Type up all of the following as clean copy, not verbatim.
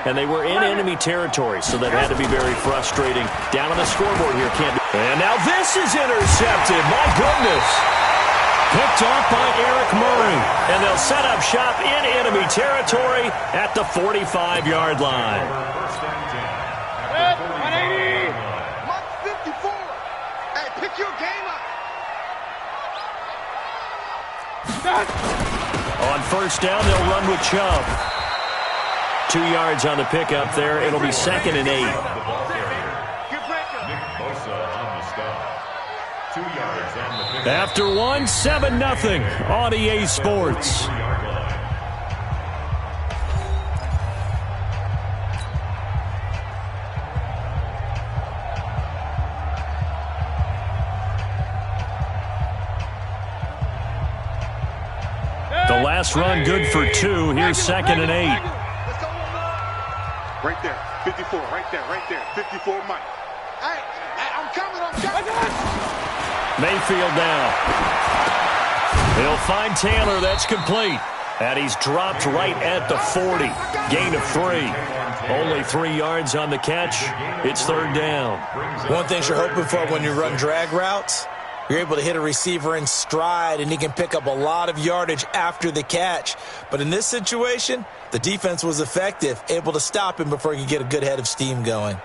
and they were in enemy territory, so that had to be very frustrating. Down on the scoreboard here, and now this is intercepted. My goodness. Picked off by Eric Murray, and they'll set up shop in enemy territory at the 45-yard line. 180. Mark 54. Hey, pick your game up. On first down, they'll run with Chubb. 2 yards on the pickup there. It'll be 2nd and 8. After one, 7-0 on EA Sports. The last run good for 2. Here's 2nd and 8. Right there, 54, right there, 54 Mike. Hey, I'm coming. Mayfield now. He'll find Taylor. That's complete. And he's dropped right at the 40. Gain of 3. Only 3 yards on the catch. It's 3rd down. One thing you're hoping for when you run drag routes, you're able to hit a receiver in stride, and he can pick up a lot of yardage after the catch. But in this situation, the defense was effective, able to stop him before he could get a good head of steam going.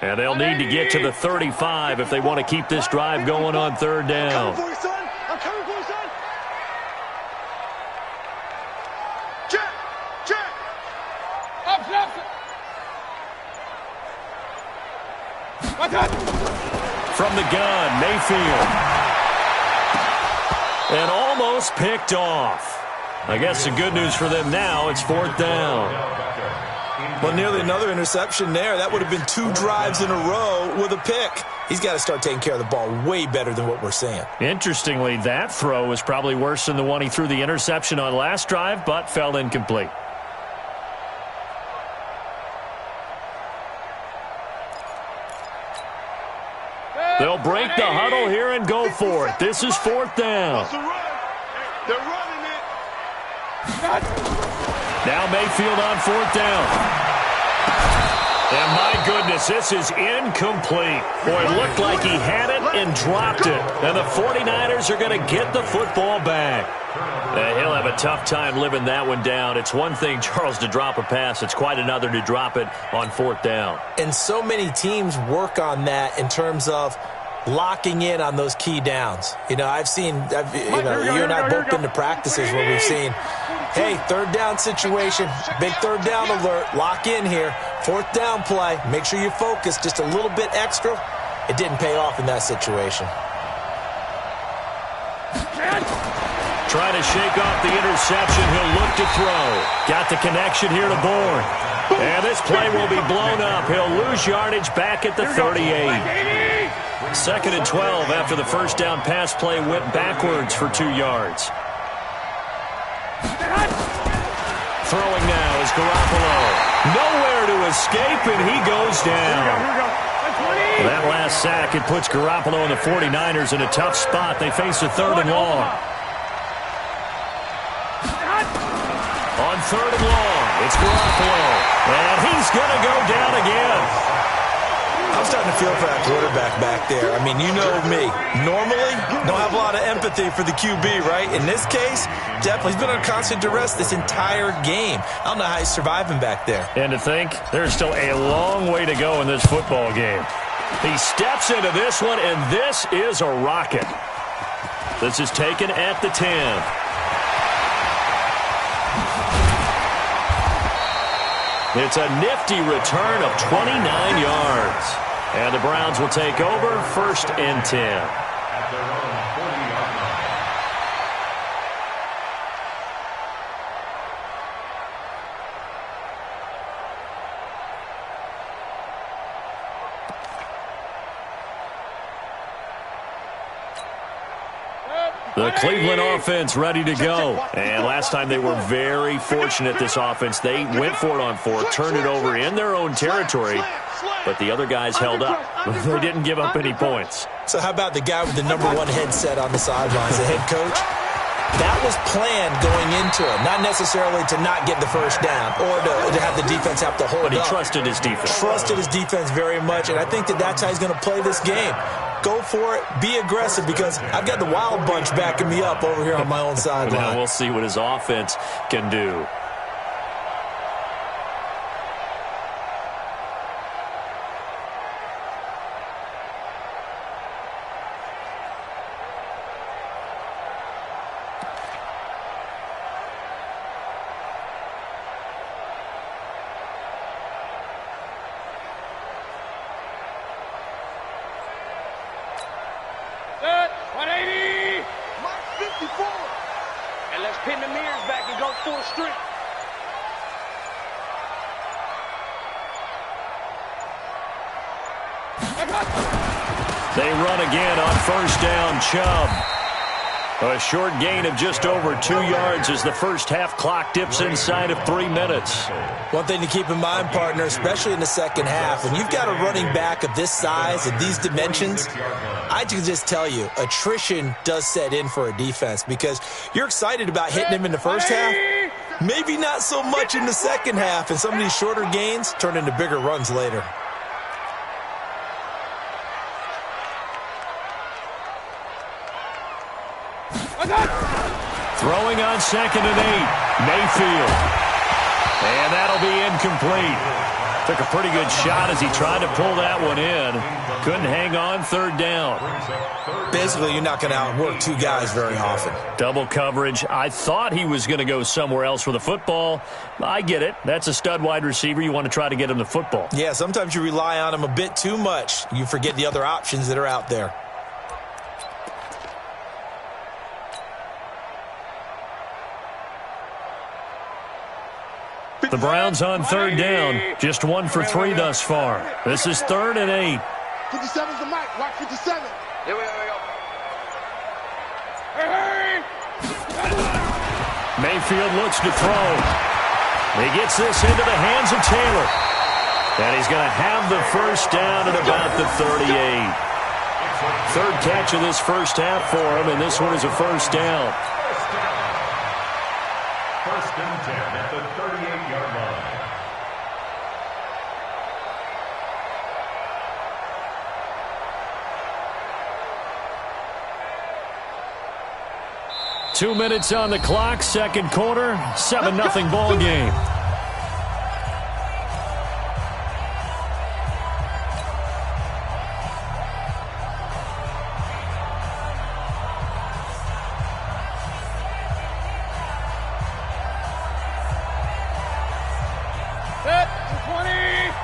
And they'll need to get to the 35 if they want to keep this drive going on 3rd down. I'm coming for you, son. I'm coming for you, son. Check. Up. From the gun, Mayfield. And almost picked off. I guess the good news for them now, it's 4th down. Well, nearly another interception there. That would have been 2 drives in a row with a pick. He's got to start taking care of the ball way better than what we're seeing. Interestingly, that throw was probably worse than the one he threw the interception on last drive, but fell incomplete. They'll break the huddle here and go for it. This is 4th down. They're running it. Now Mayfield on 4th down. And my goodness, this is incomplete. Boy, it looked like he had it and dropped it. And the 49ers are going to get the football back. He'll have a tough time living that one down. It's one thing, Charles, to drop a pass. It's quite another to drop it on 4th down. And so many teams work on that in terms of locking in on those key downs. You know, you and I both been to practices where we've seen, hey, 3rd down situation, big 3rd down alert, lock in here, 4th down play, make sure you focus just a little bit extra. It didn't pay off in that situation. Trying to shake off the interception. He'll look to throw. Got the connection here to Bourne. And this play will be blown up. He'll lose yardage back at the 38. 2nd and 12 after the first down pass play went backwards for 2 yards. Throwing now is Garoppolo. Nowhere to escape, and he goes down. That last sack, it puts Garoppolo and the 49ers in a tough spot. They face a 3rd and long. On 3rd and long, it's Garoppolo. And he's going to go down again. I'm starting to feel for that quarterback back there. I mean, you know me. Normally, don't have a lot of empathy for the QB, right? In this case, definitely. He's been under constant duress this entire game. I don't know how he's surviving back there. And to think, there's still a long way to go in this football game. He steps into this one, and this is a rocket. This is taken at the 10. It's a nifty return of 29 yards. And the Browns will take over 1st and 10. The Cleveland offense ready to go. And last time they were very fortunate, this offense. They went for it on 4, turned it over in their own territory, but the other guys held up. They didn't give up any points. So how about the guy with the #1 headset on the sidelines, the head coach? That was planned going into it, not necessarily to not get the first down or to have the defense have to hold up. But he trusted his defense. Trusted his defense very much, and I think that's how he's going to play this game. Go for it. Be aggressive, because I've got the Wild Bunch backing me up over here on my own sideline. Now we'll see what his offense can do. They run again on first down. Chubb. A short gain of just over 2 yards as the first half clock dips inside of 3 minutes. One thing to keep in mind, partner, especially in the second half, when you've got a running back of this size and these dimensions, I can just tell you, attrition does set in for a defense, because you're excited about hitting him in the first half, maybe not so much in the second half, and some of these shorter gains turn into bigger runs later. Throwing on 2nd and 8. Mayfield. And that'll be incomplete. Took a pretty good shot as he tried to pull that one in. Couldn't hang on 3rd down. Basically, you're not going to outwork two guys very often. Double coverage. I thought he was going to go somewhere else for the football. I get it. That's a stud wide receiver. You want to try to get him the football. Yeah, sometimes you rely on him a bit too much. You forget the other options that are out there. The Browns on 3rd down. Just 1 for 3 thus far. This is 3rd and 8. 57's the mic. Watch 57. Here we go. Mayfield looks to throw. He gets this into the hands of Taylor. And he's going to have the first down at about the 38. 3rd catch of this first half for him, and this one is a first down. 1st and 10 at the 38-yard line. Two minutes on the clock, second quarter, 7-0 ball game.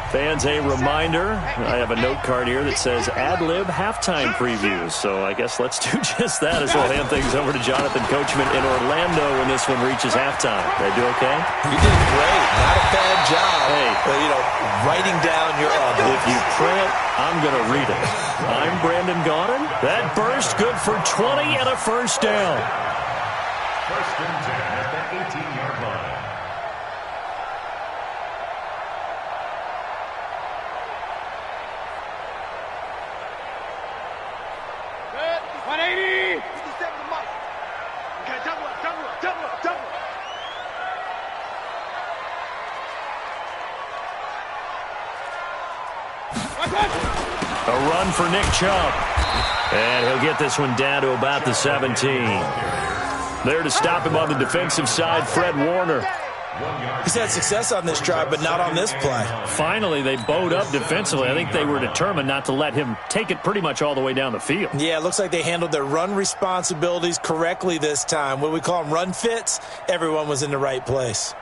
Fans, a reminder, I have a note card here that says ad-lib halftime previews. So I guess let's do just that as we'll hand things over to Jonathan Coachman in Orlando when this one reaches halftime. Did I do okay? You did great. Not a bad job. Hey, but, writing down your audience. If you print, I'm going to read it. I'm Brandon Gaudin. That burst good for 20 and a first down. 1st and 10 at the 18-yard line. A run for Nick Chubb. And he'll get this one down to about the 17. There to stop him on the defensive side, Fred Warner. He's had success on this drive, but not on this play. Finally, they bowed up defensively. I think they were determined not to let him take it pretty much all the way down the field. Yeah, it looks like they handled their run responsibilities correctly this time. What we call them run fits, everyone was in the right place.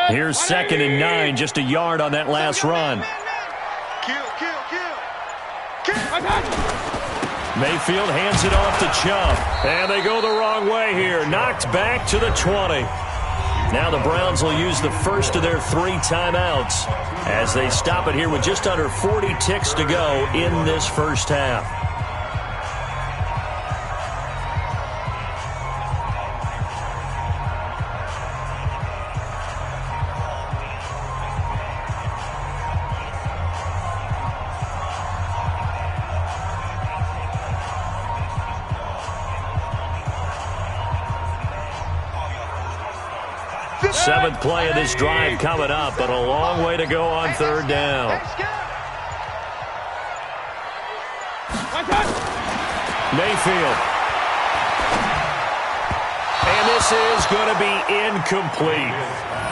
Here's 2nd and 9, just a yard on that last run. Mayfield hands it off to Chubb. And they go the wrong way here. Knocked back to the 20. Now the Browns will use the first of their 3 timeouts as they stop it here with just under 40 ticks to go in this first half. Seventh play of this drive coming up, but a long way to go on third down. Mayfield. And this is going to be incomplete.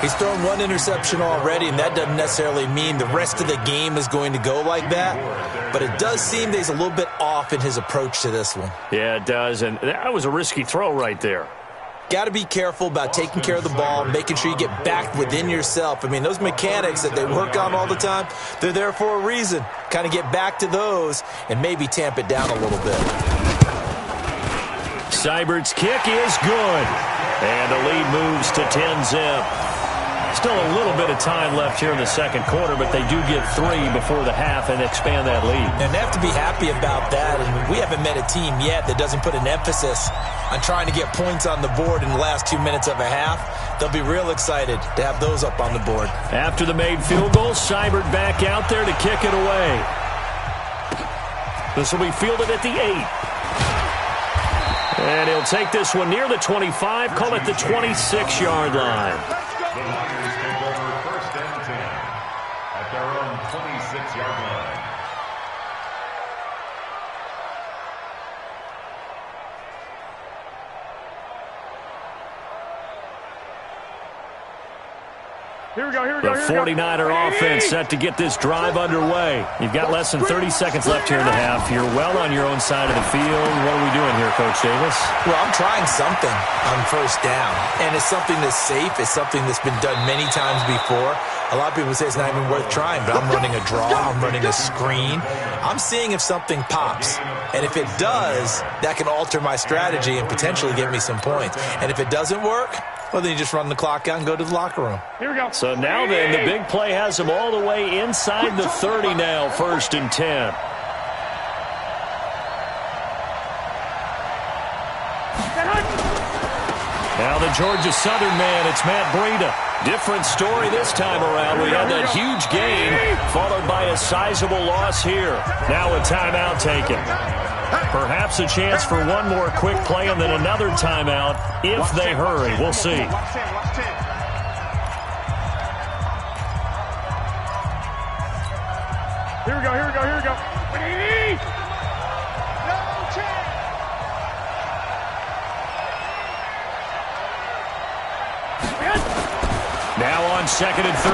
He's thrown one interception already, and that doesn't necessarily mean the rest of the game is going to go like that. But it does seem that he's a little bit off in his approach to this one. Yeah, it does, and that was a risky throw right there. Got to be careful about taking care of the ball, making sure you get back within yourself. I mean, those mechanics that they work on all the time, they're there for a reason. Kind of get back to those and maybe tamp it down a little bit. Seibert's kick is good. And the lead moves to 10-zip. Still a little bit of time left here in the second quarter, but they do get 3 before the half and expand that lead. And they have to be happy about that. And we haven't met a team yet that doesn't put an emphasis on trying to get points on the board in the last 2 minutes of a half. They'll be real excited to have those up on the board. After the made field goal, Seibert back out there to kick it away. This will be fielded at the 8. And he'll take this one near the 25, call it the 26-yard line. The Niners take over first and 10 at their own 26-yard line. The 49er offense set to get this drive underway. You've got less than 30 seconds left here in the half. You're well on your own side of the field. What are we doing here, Coach Davis? Well, I'm trying something on first down, and it's something that's safe. It's something that's been done many times before. A lot of people say it's not even worth trying, but I'm running a draw. I'm running a screen. I'm seeing if something pops, and if it does, that can alter my strategy and potentially get me some points. And if it doesn't work, well, then you just run the clock out and go to the locker room. Here we go. So now then, the big play has them all the way inside the 30 now, first and 10. Now the Georgia Southern man, it's Matt Breida. Different story this time around. We had that huge gain, followed by a sizable loss here. Now a timeout taken. Perhaps a chance for one more quick play and then another timeout if they hurry. We'll see. Here we go. Now on second and 13,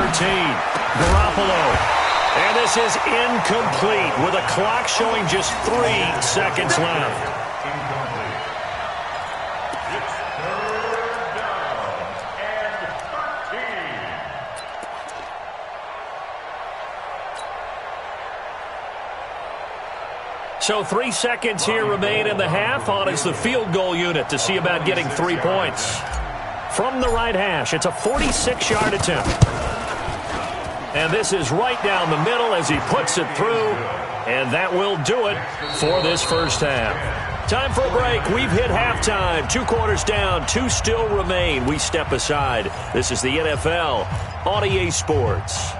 Garoppolo. And this is incomplete with a clock showing just 3 seconds left. Incomplete. It's third down and 13. So 3 seconds here remain in the half. On is the field goal unit to see about getting 3 points. From the right hash, it's a 46-yard attempt. And this is right down the middle as he puts it through. And that will do it for this first half. Time for a break. We've hit halftime. 2 quarters down, 2 still remain. We step aside. This is the NFL on EA Sports.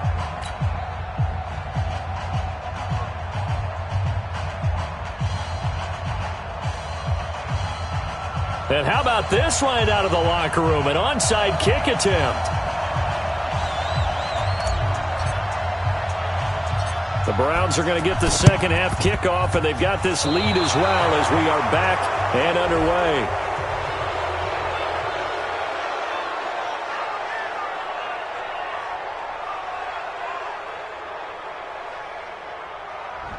And how about this line out of the locker room? An onside kick attempt. The Browns are going to get the second half kickoff, and they've got this lead as well as we are back and underway.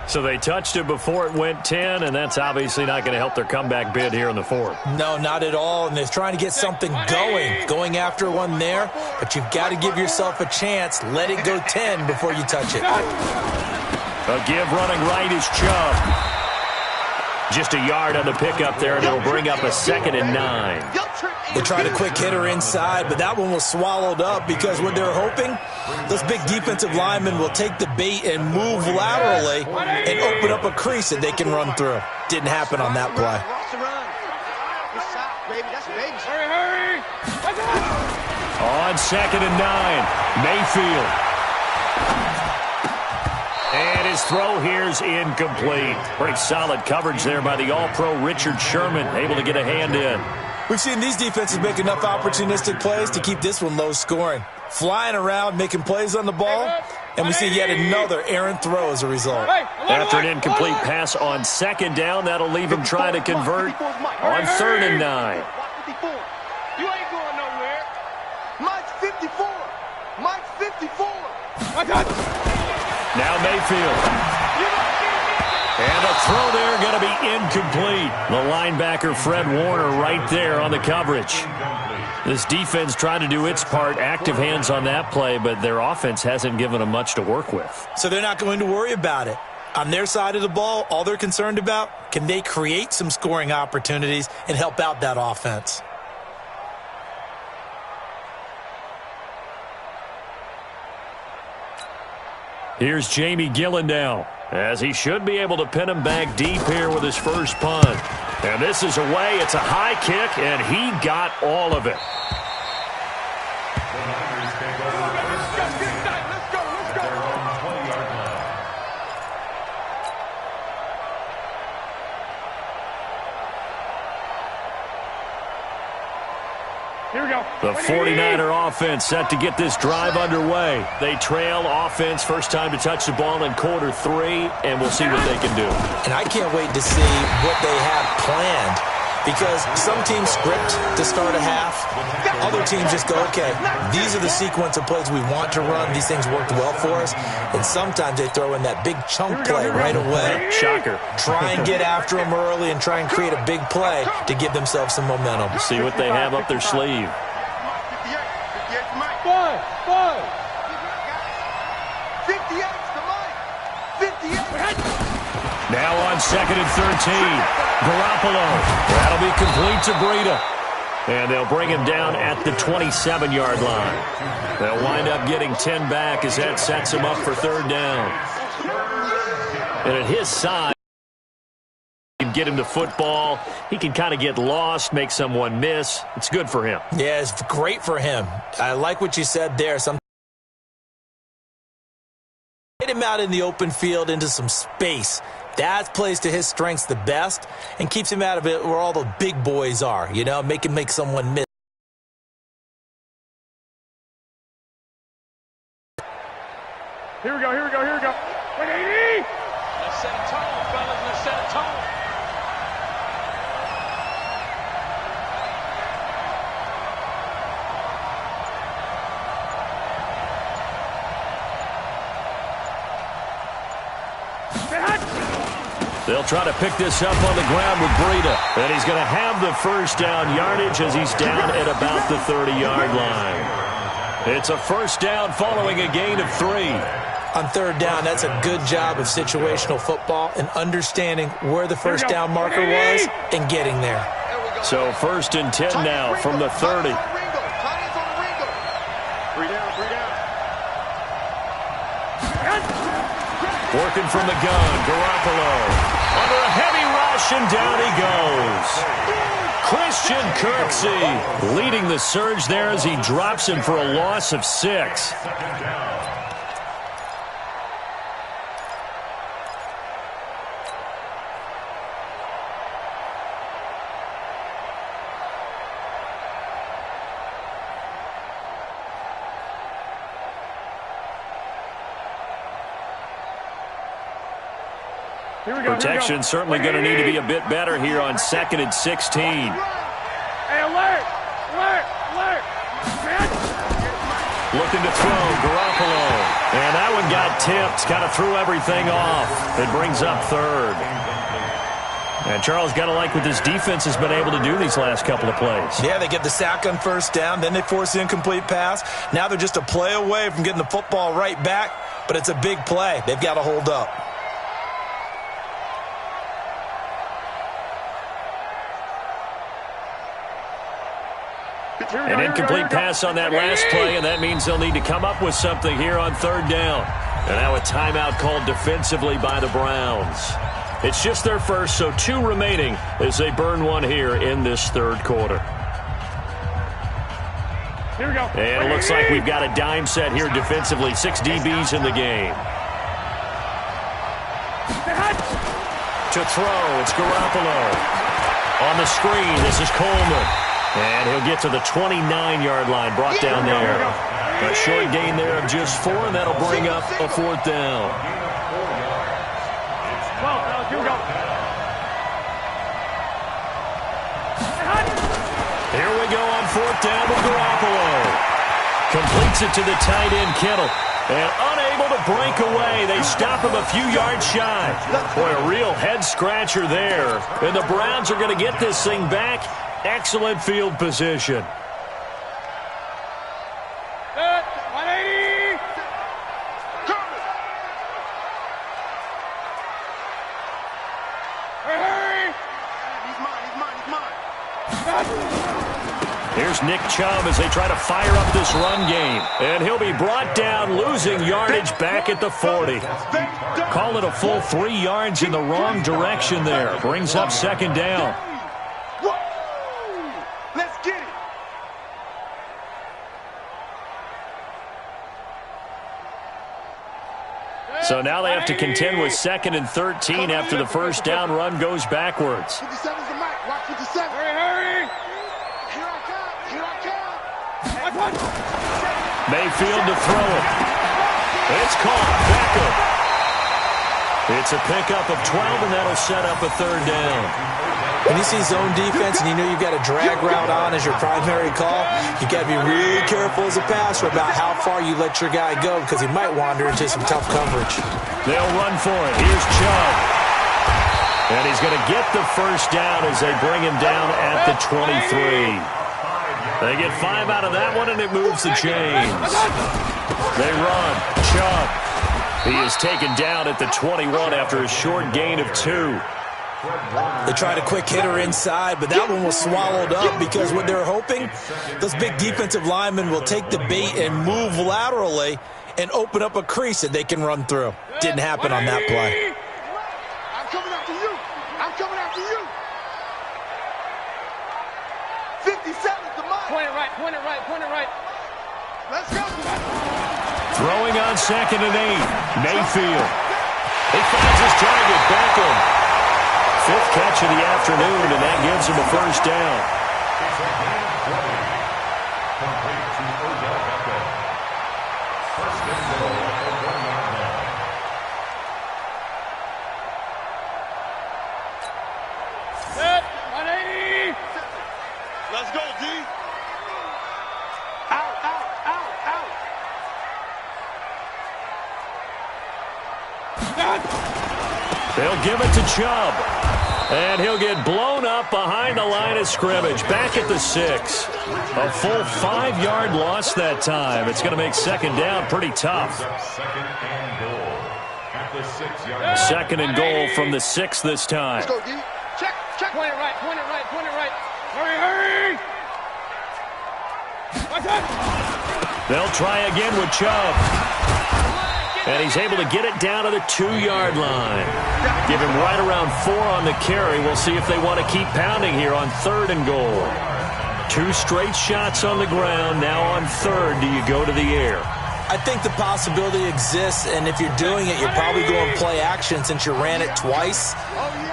So they touched it before it went 10, and that's obviously not going to help their comeback bid here in the fourth. No, not at all, and they're trying to get something going after one there, but you've got to give yourself a chance. Let it go 10 before you touch it. A give running right is Chubb. Just a yard on the pickup there, and it'll bring up a 2nd and 9. They tried a quick hitter inside, but that one was swallowed up because what they're hoping, those big defensive linemen will take the bait and move laterally and open up a crease that they can run through. Didn't happen on that play. On 2nd and 9, Mayfield. And his throw here's incomplete. Pretty solid coverage there by the All-Pro Richard Sherman, able to get a hand in. We've seen these defenses make enough opportunistic plays to keep this one low scoring. Flying around, making plays on the ball, and we see yet another errant throw as a result. After an incomplete pass on second down, that'll leave him trying to convert on 3rd and 9. You ain't going nowhere. Mike's 54. Mike's 54. Now Mayfield. And the throw there going to be incomplete. The linebacker, Fred Warner, right there on the coverage. This defense trying to do its part, active hands on that play, but their offense hasn't given them much to work with. So they're not going to worry about it. On their side of the ball, all they're concerned about, can they create some scoring opportunities and help out that offense? Here's Jamie Gillen now, as he should be able to pin him back deep here with his first punt. And this is away. It's a high kick, and he got all of it. The 49er offense set to get this drive underway. They trail offense, first time to touch the ball in quarter 3, and we'll see what they can do. And I can't wait to see what they have planned, because some teams script to start a half. Other teams just go, okay, these are the sequence of plays we want to run. These things worked well for us. And sometimes they throw in that big chunk play right away. Shocker. Try and get after them early and try and create a big play to give themselves some momentum. See what they have up their sleeve. Now on 2nd and 13. Garoppolo. That'll be complete to Breida. And they'll bring him down at the 27-yard line. They'll wind up getting 10 back as that sets him up for 3rd down. And at his side, he can get him the football. He can kind of get lost, make someone miss. It's good for him. Yeah, it's great for him. I like what you said there. Get him out in the open field into some space. That plays to his strengths the best and keeps him out of it where all the big boys are, you know, make someone miss. Here we go. Wait, 80! Let's set a tone, fellas. Let's set a tone. They'll try to pick this up on the ground with Breida. And he's going to have the first down yardage as he's down at about the 30-yard line. It's a first down following a gain of 3. On 3rd down, that's a good job of situational football and understanding where the first down marker was and getting there. So 1st and 10 now from the 30. Working from the gun, Garoppolo. Under a heavy rush, and down he goes. Christian Kirksey leading the surge there as he drops him for a loss of 6. Protection certainly going to need to be a bit better here on 2nd and 16. Hey, alert! Looking to throw, Garoppolo. And that one got tipped, kind of threw everything off. It brings up 3rd. And Charles, got to like what this defense has been able to do these last couple of plays. Yeah, they get the sack on 1st down, then they force the incomplete pass. Now they're just a play away from getting the football right back, but it's a big play. They've got to hold up. An incomplete pass on that last play, and that means they'll need to come up with something here on 3rd down. And now a timeout called defensively by the Browns. It's just their first, so 2 remaining as they burn one here in this 3rd quarter. Here we go. And it looks like we've got a dime set here defensively. 6 DBs in the game. To throw, it's Garoppolo. On the screen, this is Coleman. And he'll get to the 29-yard line, brought down there. A short gain there of just 4, and that'll bring up a 4th down. Here we go on 4th down with Garoppolo. Completes it to the tight end, Kittle. And unable to break away. They stop him a few yards shy. Boy, a real head-scratcher there. And the Browns are going to get this thing back. Excellent field position. 180. Hurry. He's mine. Here's Nick Chubb as they try to fire up this run game. And he'll be brought down, losing yardage back at the 40. Call it a full 3 yards in the wrong direction there. Brings up 2nd down. Let's get it. So now they have to contend with 2nd and 13 after the first down run goes backwards. 57's the mic. Watch 57. Hurry. Mayfield to throw it. It's caught. Beckham. It's a pickup of 12, and that'll set up a 3rd down. When you see zone defense and you know you've got a drag route on as your primary call, you got to be really careful as a passer about how far you let your guy go because he might wander into some tough coverage. They'll run for it. Here's Chubb. And he's going to get the first down as they bring him down at the 23. They get 5 out of that one, and it moves the chains. They run. Chubb. He is taken down at the 21 after a short gain of 2. They tried a quick hitter inside, but that one was swallowed up because what they're hoping, those big defensive linemen will take the bait and move laterally and open up a crease that they can run through. Didn't happen on that play. I'm coming after you. I'm coming after you. 57's the mic. Point it right. Let's go. Throwing on 2nd and 8. Mayfield. He finds his target. Beckham. 5th catch of the afternoon, and that gives him a first down. Set. 180. Let's go, D. Out. They'll give it to Chubb. And he'll get blown up behind the line of scrimmage. Back at the 6. A full 5-yard loss that time. It's going to make 2nd down pretty tough. 2nd and goal from the 6 this time. Let's go, D. Check. Point it right. Hurry. Watch out. They'll try again with Chubb. And he's able to get it down to the 2-yard line. Give him right around 4 on the carry. We'll see if they want to keep pounding here on 3rd and goal. 2 straight shots on the ground. Now on 3rd, do you go to the air? I think the possibility exists, and if you're doing it, you're probably going play action since you ran it twice.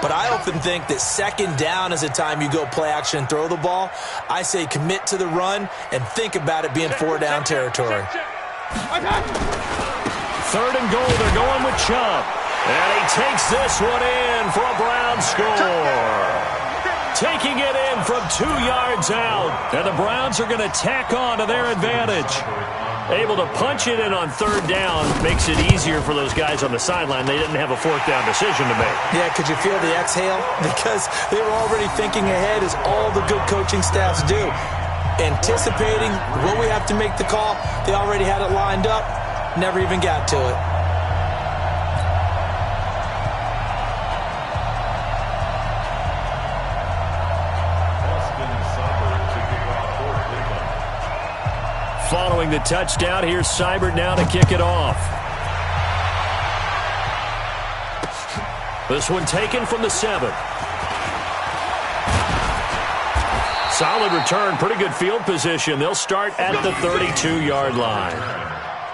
But I often think that 2nd down is the time you go play action and throw the ball. I say commit to the run and think about it being 4-down territory. 3rd and goal, they're going with Chubb. And he takes this one in for a Brown score. Taking it in from 2 yards out. And the Browns are going to tack on to their advantage. Able to punch it in on 3rd down makes it easier for those guys on the sideline. They didn't have a 4th down decision to make. Yeah, could you feel the exhale? Because they were already thinking ahead, as all the good coaching staffs do. Anticipating, will we have to make the call? They already had it lined up. Never even got to it. Following the touchdown, here's Seibert now to kick it off. This one taken from the 7. Solid return, pretty good field position. They'll start at the 32-yard line.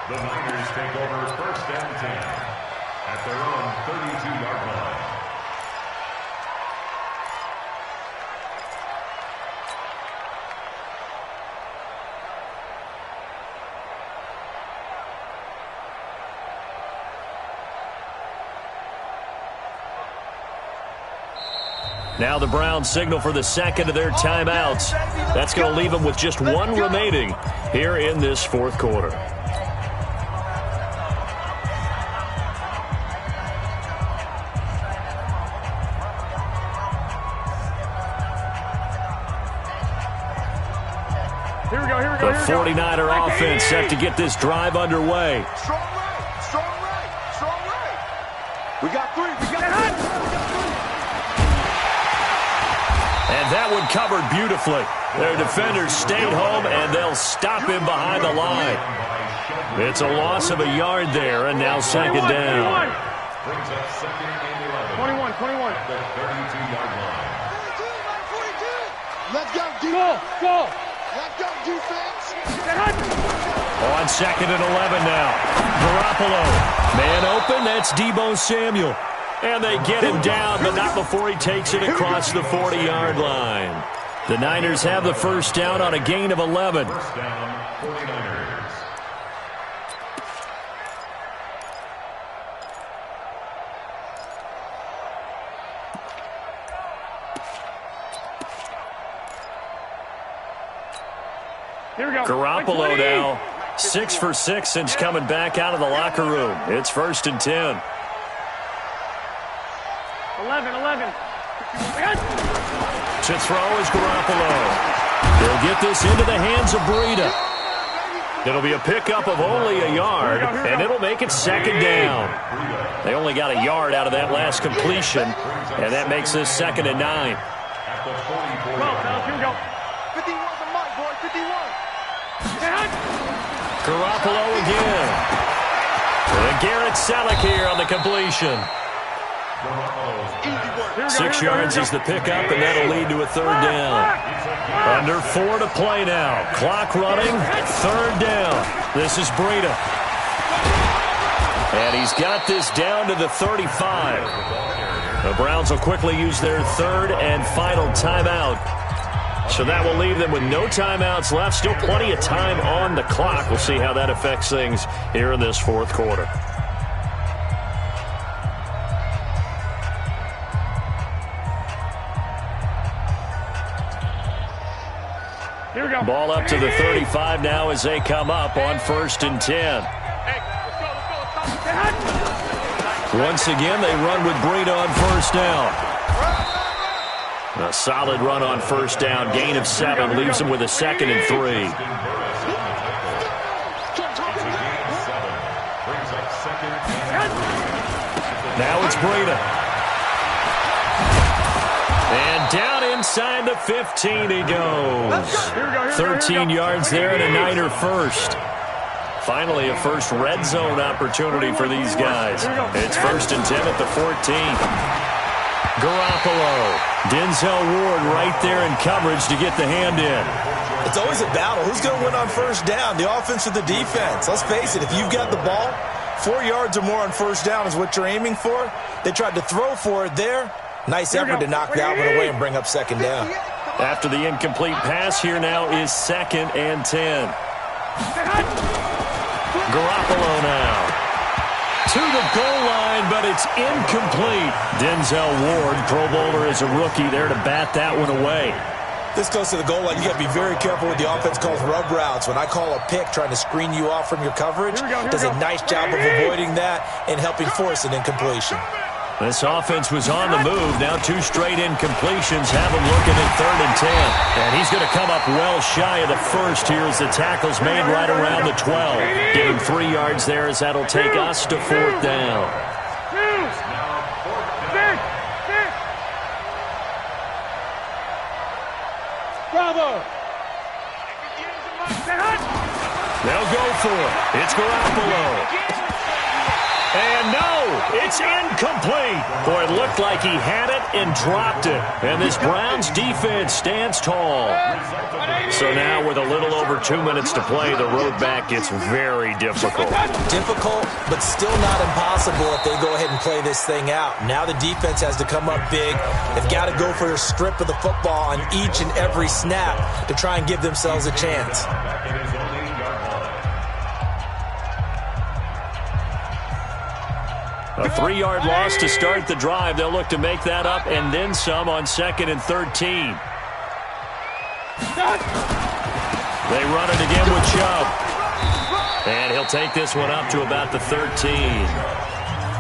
The Niners take over 1st and 10 at their own 32-yard line. Now the Browns signal for the second of their timeouts. That's going to leave them with just one remaining here in this fourth quarter. The 49er offense set to get this drive underway. Strong right, strong right, strong right. We got three, we got three. And that one covered beautifully. Their defenders stayed home, and they'll stop him behind the line. It's a loss of a yard there, and now second down. Brings up second and 21. 11. At the 32-yard line. 42. Let's go, defense. Go. Let's go, defense. On second and 11 now. Garoppolo. Man open, that's Deebo Samuel. And they get him down, but not before he takes it across the 40-yard line. The Niners have the first down on a gain of 11. First down, 49ers. Here we go. Garoppolo now, 6 for 6 since coming back out of the locker room. It's first and 10. 11. To throw is Garoppolo. He'll get this into the hands of Breida. It'll be a pickup of only a yard, and it'll make it second down. They only got a yard out of that last completion, and that makes this second and 9. At the 44. Here we go. 51's a mark, boy, 51. Garoppolo again. And Garrett Selleck here on the completion. 6 yards is the pickup, and that'll lead to a third down. Under 4 to play now. Clock running, third down. This is Breida. And he's got this down to the 35. The Browns will quickly use their third and final timeout. So that will leave them with no timeouts left. Still plenty of time on the clock. We'll see how that affects things here in this fourth quarter. Here we go. Ball up to the 35 now as they come up on first and 10. Once again, they run with Breida on first down. A solid run on first down. Gain of 7 leaves them with a second and 3. Now it's Breida. And down inside the 15 he goes. 13 yards there and a Niner first. Finally a first red zone opportunity for these guys. It's first and 10 at the 14. Garoppolo. Denzel Ward right there in coverage to get the hand in. It's always a battle. Who's going to win on first down, the offense or the defense? Let's face it, if you've got the ball, 4 yards or more on first down is what you're aiming for. They tried to throw for it there. Nice effort to knock that one away and bring up second down. After the incomplete pass, here now is second and 10. Garoppolo now. To the goal line, but it's incomplete. Denzel Ward, Pro Bowler as a rookie, there to bat that one away. This goes to the goal line. You got to be very careful with the offense calls rub routes. When I call a pick trying to screen you off from your coverage, does a nice job of avoiding that and helping force an incompletion. This offense was on the move. Now 2 straight incompletions have him looking at third and 10. And he's going to come up well shy of the first here as the tackle's made right around the 12. Give him 3 yards there as that'll take us to fourth down. Bravo. They'll go for it. It's Garoppolo. And no, it's incomplete. Boy, it looked like he had it and dropped it. And this Browns defense stands tall. So now with a little over 2 minutes to play, the road back gets very difficult. Difficult, but still not impossible if they go ahead and play this thing out. Now the defense has to come up big. They've got to go for a strip of the football on each and every snap to try and give themselves a chance. A 3-yard loss to start the drive. They'll look to make that up and then some on 2nd and 13. They run it again with Chubb. And he'll take this one up to about the 13.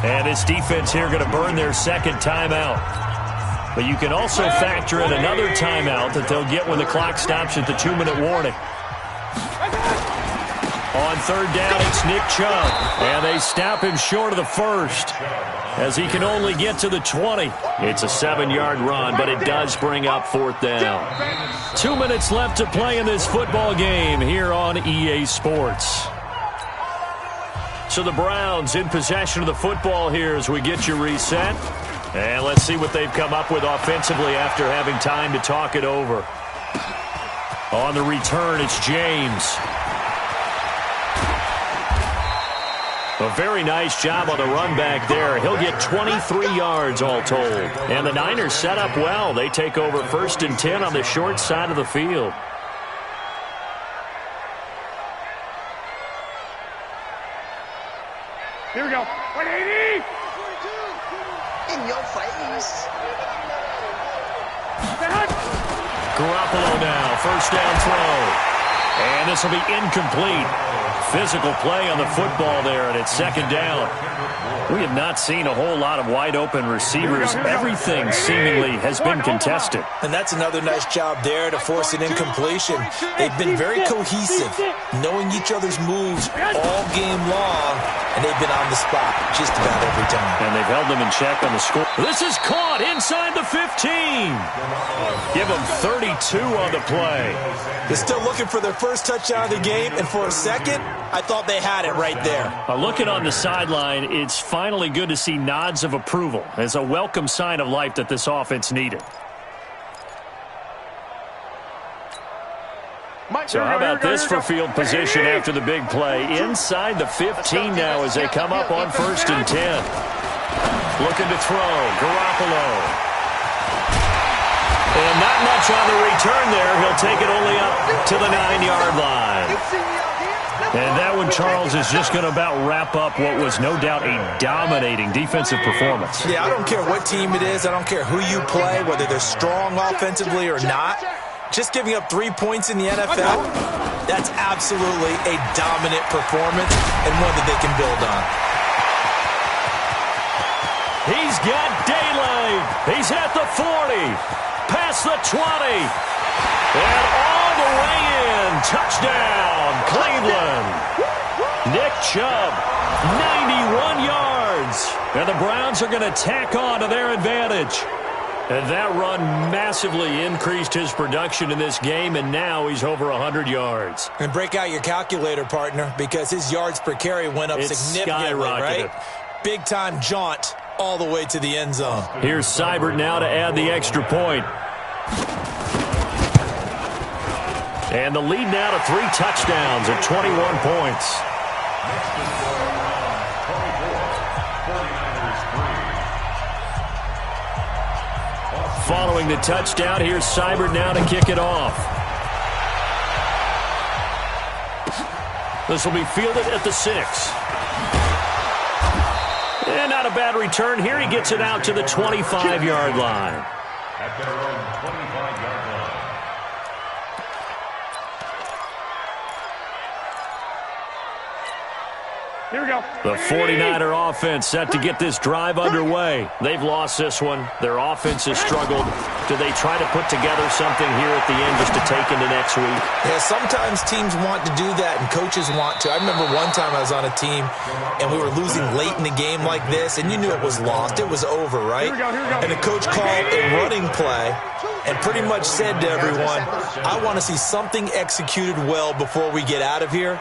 And this defense here going to burn their second timeout. But you can also factor in another timeout that they'll get when the clock stops at the 2-minute warning. On 3rd down, it's Nick Chubb. And they stop him short of the first as he can only get to the 20. It's a 7-yard run, but it does bring up 4th down. 2 minutes left to play in this football game here on EA Sports. So the Browns in possession of the football here as we get you reset. And let's see what they've come up with offensively after having time to talk it over. On the return, it's James. A very nice job on the run back there. He'll get 23 yards all told. And the Niners set up well. They take over 1st and 10 on the short side of the field. Here we go. 180! In your face. Garoppolo now, 1st down throw. And this will be incomplete. Physical play on the football there, and it's 2nd down. We have not seen a whole lot of wide-open receivers. Everything seemingly has been contested. And that's another nice job there to force an incompletion. They've been very cohesive, knowing each other's moves all game long, and they've been on the spot just about every time. And they've held them in check on the score. This is caught inside the 15. Give them 32 on the play. They're still looking for their first touchdown of the game, and for a second, I thought they had it right there. Looking on the sideline, it's finally good to see nods of approval as a welcome sign of life that this offense needed. So how about this for field position after the big play? Inside the 15 now as they come up on 1st and 10. Looking to throw, Garoppolo. And not much on the return there. He'll take it only up to the 9-yard line. And that one, Charles, is just going to about wrap up what was no doubt a dominating defensive performance. Yeah, I don't care what team it is. I don't care who you play, whether they're strong offensively or not. Just giving up 3 points in the NFL, that's absolutely a dominant performance and one that they can build on. He's got daylight. He's at the 40, past the 20, and all the way in. Touchdown, Cleveland. Nick Chubb, 91 yards. And the Browns are going to tack on to their advantage. And that run massively increased his production in this game, and now he's over 100 yards. And break out your calculator, partner, because his yards per carry went up significantly, right? Big-time jaunt all the way to the end zone. Here's Seibert now to add the extra point. And the lead now to 3 touchdowns at 21 points. Following the touchdown, here's Seibert now to kick it off. This will be fielded at the 6. And not a bad return here. He gets it out to the 25-yard line. At their own 25-yard line. Here we go. The 49er offense set to get this drive underway. They've lost this one. Their offense has struggled. Do they try to put together something here at the end just to take into next week? Yeah, sometimes teams want to do that and coaches want to. I remember one time I was on a team and we were losing late in the game like this, and you knew it was lost. It was over, right? Here we go. And the coach called a running play and pretty much said to everyone, I want to see something executed well before we get out of here.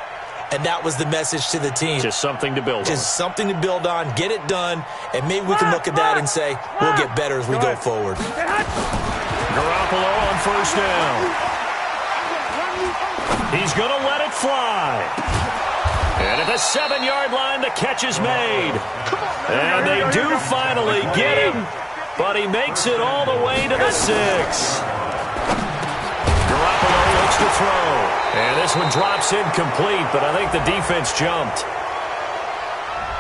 And that was the message to the team. Just something to build on. Just something to build on, get it done, and maybe we can look at that and say, we'll get better as we go forward. Garoppolo on 1st down. He's going to let it fly. And at the 7-yard line, the catch is made. And they do finally get him, but he makes it all the way to the 6. Garoppolo looks to throw. And this one drops incomplete, but I think the defense jumped.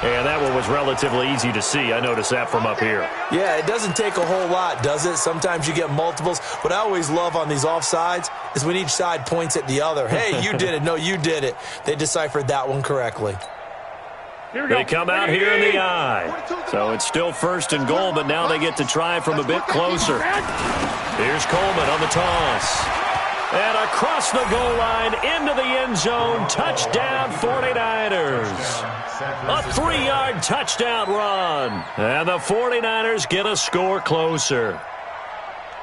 And that one was relatively easy to see. I noticed that from up here. Yeah, it doesn't take a whole lot, does it? Sometimes you get multiples. What I always love on these offsides is when each side points at the other. Hey, you did it. No, you did it. They deciphered that one correctly. They come out here in the eye. So it's still 1st and goal, but now they get to try from a bit closer. Here's Coleman on the toss. And across the goal line into the end zone. Touchdown 49ers. A 3-yard touchdown run. And the 49ers get a score closer.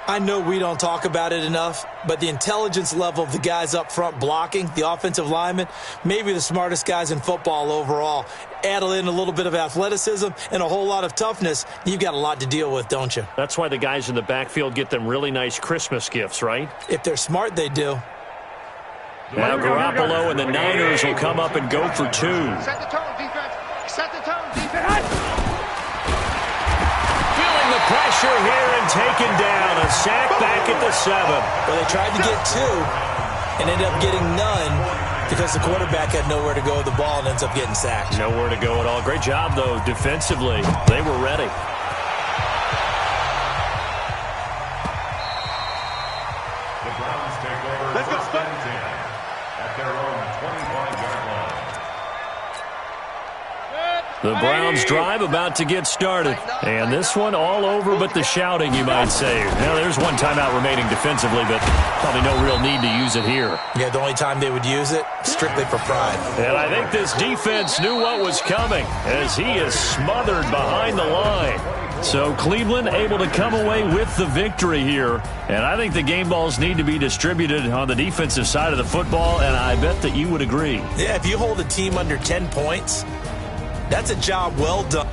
I know we don't talk about it enough, but the intelligence level of the guys up front blocking, the offensive linemen, maybe the smartest guys in football overall. Add in a little bit of athleticism and a whole lot of toughness, you've got a lot to deal with, don't you? That's why the guys in the backfield get them really nice Christmas gifts, right? If they're smart, they do. Now Garoppolo and the Niners will come up and go for 2. Set the tone, defense. Set the tone, defense. Feeling the pressure here and taken down. A sack back at the 7. Well, they tried to get 2 and ended up getting none because the quarterback had nowhere to go with the ball and ends up getting sacked. Nowhere to go at all. Great job, though, defensively. They were ready. The Browns take over. Let's go, first and 10 at their own 25-yard line. The Browns drive about to get started. And this one all over but the shouting, you might say. Now, there's one timeout remaining defensively, but probably no real need to use it here. Yeah, the only time they would use it, strictly for pride. And I think this defense knew what was coming as he is smothered behind the line. So Cleveland able to come away with the victory here. And I think the game balls need to be distributed on the defensive side of the football, and I bet that you would agree. Yeah, if you hold a team under 10 points, that's a job well done.